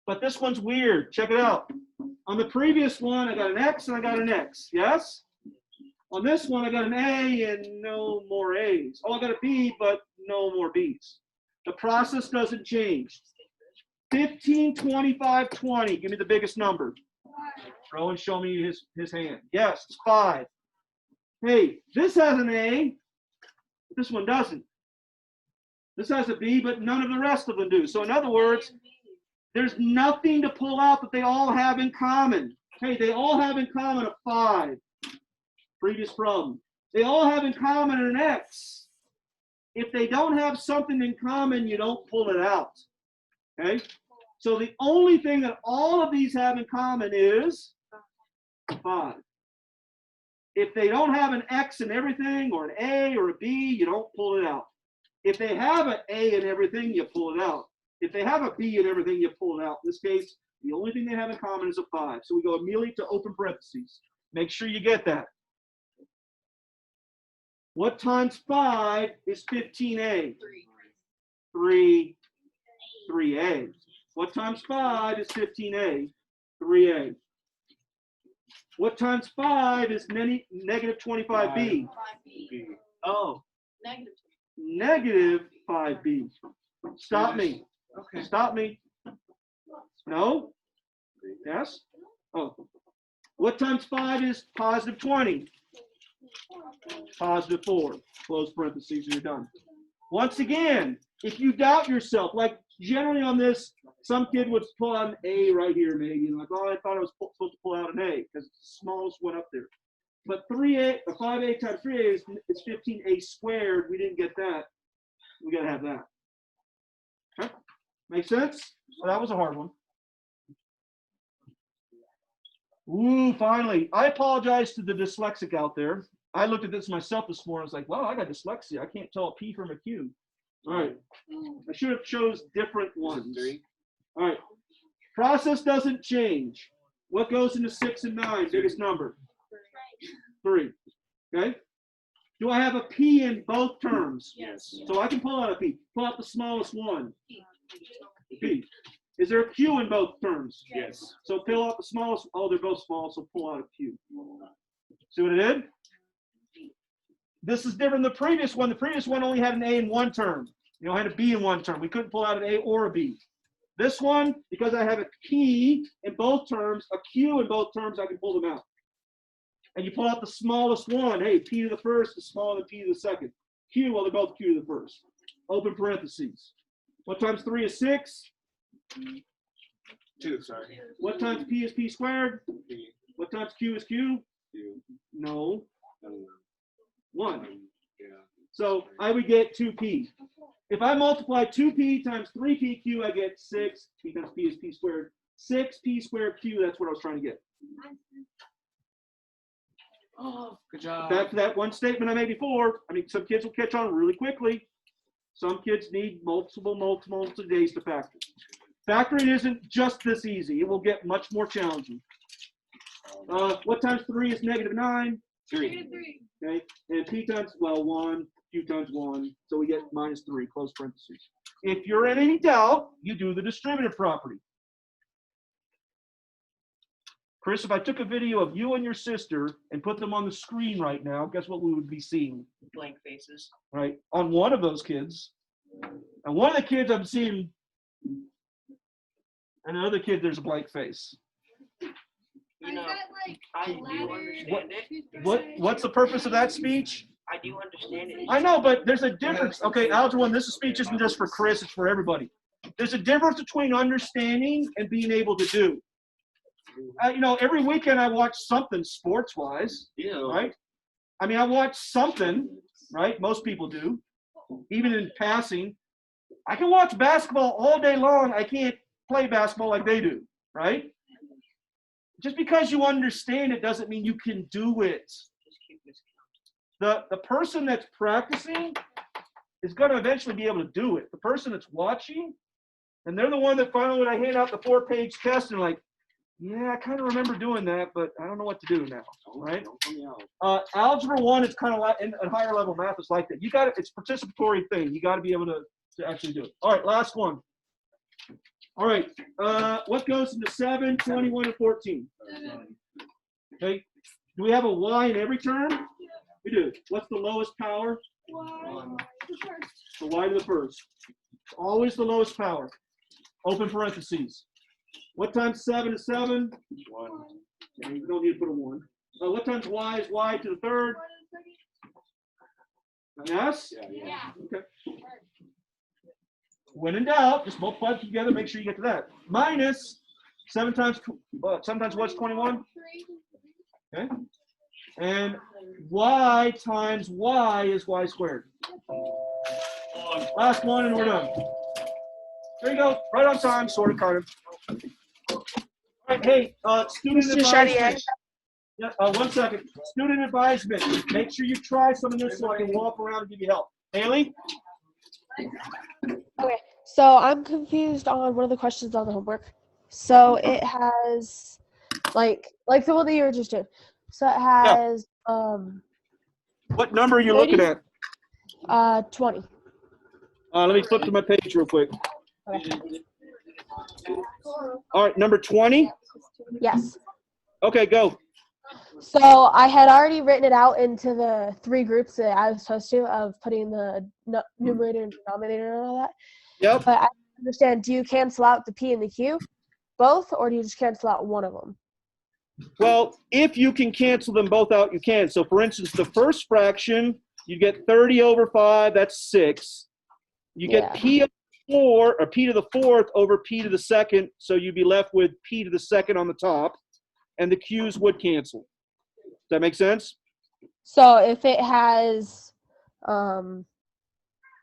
Speaker 1: But this one's weird. Check it out. On the previous one, I got an x and I got an x. Yes? On this one, I got an A and no more A's. Oh, I got a B, but no more B's. The process doesn't change. 15, 25, 20. Give me the biggest number. Rowan, show me his hand. Yes, it's 5. Hey, this has an A, but this one doesn't. This has a B, but none of the rest of them do. So in other words, there's nothing to pull out that they all have in common. Hey, they all have in common a 5. Previous problem. They all have in common an x. If they don't have something in common, you don't pull it out. Okay? So the only thing that all of these have in common is 5. If they don't have an X in everything, or an A or a B, you don't pull it out. If they have an A in everything, you pull it out. If they have a B in everything, you pull it out. In this case, the only thing they have in common is a 5. So we go immediately to open parentheses. Make sure you get that. What times 5 is 15A? 3A. What times 5 is 15A? 3A. What times 5 is negative 25B? Oh. Negative 5B. Stop me.
Speaker 5: Okay.
Speaker 1: Stop me. No? Yes? Oh. What times 5 is positive 20? Positive 4. Close parentheses and you're done. Once again, if you doubt yourself, like generally on this, some kid would pull out an A right here, maybe. You know, like, oh, I thought I was supposed to pull out an A because it's the smallest one up there. But 3A, or 5A times 3A is 15A squared. We didn't get that. We got to have that. Okay? Make sense? So that was a hard one. Ooh, finally. I apologize to the dyslexic out there. I looked at this myself this morning. I was like, wow, I got dyslexia. I can't tell a P from a Q. All right. I should have chose different ones. All right. Process doesn't change. What goes into 6 and 9? Biggest number? 3. Okay. Do I have a P in both terms?
Speaker 5: Yes.
Speaker 1: So I can pull out a P. Pull out the smallest one. P. Is there a Q in both terms?
Speaker 5: Yes.
Speaker 1: So pull out the smallest. Oh, they're both small, so pull out a Q. See what it did? This is different than the previous one. The previous one only had an A in one term. You know, had a B in one term. We couldn't pull out an A or a B. This one, because I have a P in both terms, a Q in both terms, I can pull them out. And you pull out the smallest one. Hey, P to the first is smaller than P to the second. Q, well, they're both Q to the first. Open parentheses. What times 3 is 6?
Speaker 5: 2, sorry.
Speaker 1: What times P is P squared?
Speaker 5: P,
Speaker 1: What times Q is Q?
Speaker 5: Q,
Speaker 1: No. 1.
Speaker 5: yeah.
Speaker 1: So I would get 2P. If I multiply 2P times 3PQ, I get 6. P times P is P squared. 6P squared Q, that's what I was trying to get.
Speaker 3: Oh, good job.
Speaker 1: Back to that one statement I made before. I mean, some kids will catch on really quickly. Some kids need multiple days to factor. Factoring isn't just this easy. It will get much more challenging. What times 3 is negative 9?
Speaker 5: 3.
Speaker 1: Okay, and P times, well, 1, Q times 1, so we get minus 3, close parentheses. If you're in any doubt, you do the distributive property. Chris, if I took a video of you and your sister and put them on the screen right now, guess what we would be seeing?
Speaker 4: Blank faces.
Speaker 1: Right, on one of those kids. And one of the kids I'm seeing, and the other kid, there's a blank face.
Speaker 4: You know, I do understand it.
Speaker 1: What's the purpose of that speech?
Speaker 4: I do understand it.
Speaker 1: I know, but there's a difference. Okay, Algebra-1, this speech isn't just for Chris, it's for everybody. There's a difference between understanding and being able to do. You know, every weekend I watch something sports-wise, right? I mean, I watch something, right? Most people do, even in passing. I can watch basketball all day long. I can't play basketball like they do, right? Just because you understand it doesn't mean you can do it. The person that's practicing is going to eventually be able to do it. The person that's watching, and they're the one that finally, when I hand out the 4-page test, and like, yeah, I kind of remember doing that, but I don't know what to do now, right? Algebra 1 is kind of like, in a higher level math is like that. You got it's a participatory thing. You got to be able to actually do it. All right, last one. All right, what goes into 7, 21, and 14? Okay, do we have a y in every term? We do. What's the lowest power? The y to the first. Always the lowest power. Open parentheses. What times 7 is 7?
Speaker 5: 1.
Speaker 1: Okay, we don't need to put a 1. What times y is y to the third? Yes?
Speaker 5: Yeah.
Speaker 1: Okay. When in doubt, just multiply them together, make sure you get to that. Minus 7 times what's 21? Okay. And y times y is y squared. Last one and we're done. There you go. Right on time, sort of, kind of. All right, hey, student advisors. Yeah, 1 second. Student advisement. Make sure you try some of this so I can walk around and give you help. Haley?
Speaker 7: Okay, so I'm confused on one of the questions on the homework. So it has like the one that you were just doing. So it has
Speaker 1: What number are you looking at?
Speaker 7: 20.
Speaker 1: Let me flip to my page real quick.
Speaker 7: Okay.
Speaker 1: All right, number 20.
Speaker 7: Yes.
Speaker 1: Okay, go.
Speaker 7: So I had already written it out into the 3 groups that I was supposed to of putting the numerator and denominator and all that.
Speaker 1: Yep.
Speaker 7: But I don't understand, do you cancel out the P and the Q both, or do you just cancel out one of them?
Speaker 1: Well, if you can cancel them both out, you can. So, for instance, the first fraction, you get 30 over 5, that's 6. You get P of 4, or P to the 4th over P to the 2nd, so you'd be left with P to the 2nd on the top, and the Q's would cancel. Does that make sense?
Speaker 7: So if it has an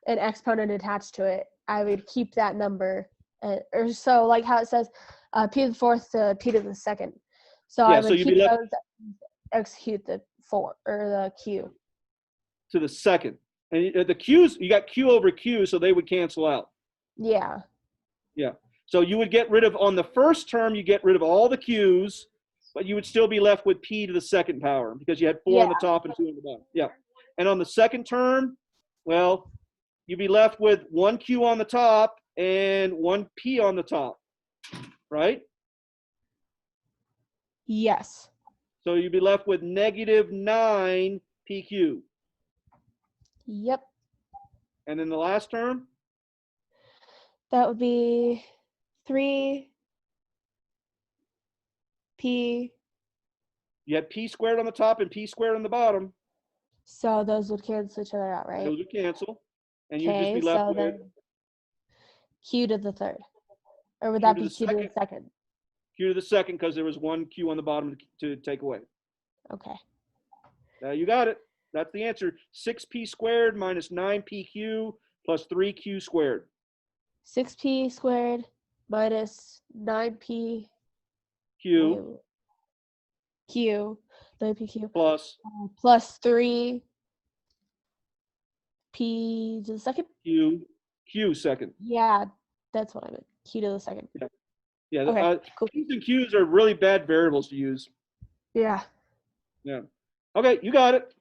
Speaker 7: exponent attached to it, I would keep that number, or so like how it says P to the 4th to P to the 2nd. So
Speaker 1: Yeah,
Speaker 7: I would
Speaker 1: so you'd
Speaker 7: keep
Speaker 1: be left
Speaker 7: those, execute the 4 or the Q.
Speaker 1: to the 2nd. And the Q's, you got Q over Q, so they would cancel out.
Speaker 7: Yeah.
Speaker 1: Yeah. So you would get rid of, on the first term, you get rid of all the Q's, but you would still be left with P to the 2nd power because you had 4 on the top and 2 on the bottom. Yeah. And on the second term, well, you'd be left with 1 Q on the top and 1 P on the top, right?
Speaker 7: Yes.
Speaker 1: So you'd be left with -9 PQ.
Speaker 7: Yep.
Speaker 1: And then the last term?
Speaker 7: That would be 3 P.
Speaker 1: You had P squared on the top and P squared on the bottom.
Speaker 7: So those would cancel each other out, right?
Speaker 1: Those would cancel. And you'd just
Speaker 7: Okay,
Speaker 1: be left
Speaker 7: so
Speaker 1: with
Speaker 7: then Q to the 3rd. Or would
Speaker 1: Q
Speaker 7: that
Speaker 1: to
Speaker 7: be
Speaker 1: the
Speaker 7: Q to the 2nd?
Speaker 1: Q to the 2nd because there was 1 Q on the bottom to take away.
Speaker 7: Okay.
Speaker 1: You got it. That's the answer. 6P squared minus 9PQ plus 3Q squared.
Speaker 7: 6P squared minus 9P
Speaker 1: Q
Speaker 7: Q, 9PQ,
Speaker 1: plus
Speaker 7: plus 3P to the 2nd?
Speaker 1: Q second.
Speaker 7: Yeah, that's what I meant. Q to the 2nd.
Speaker 1: Yeah.
Speaker 7: Okay, cool.
Speaker 1: P's and Q's are really bad variables to use.
Speaker 7: Yeah.
Speaker 1: Yeah. Okay, you got it.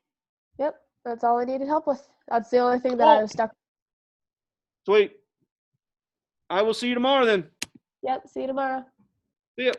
Speaker 7: Yep, that's all I needed help with. That's the only thing that I was stuck.
Speaker 1: Sweet. I will see you tomorrow then.
Speaker 7: Yep, see you tomorrow.
Speaker 1: See ya.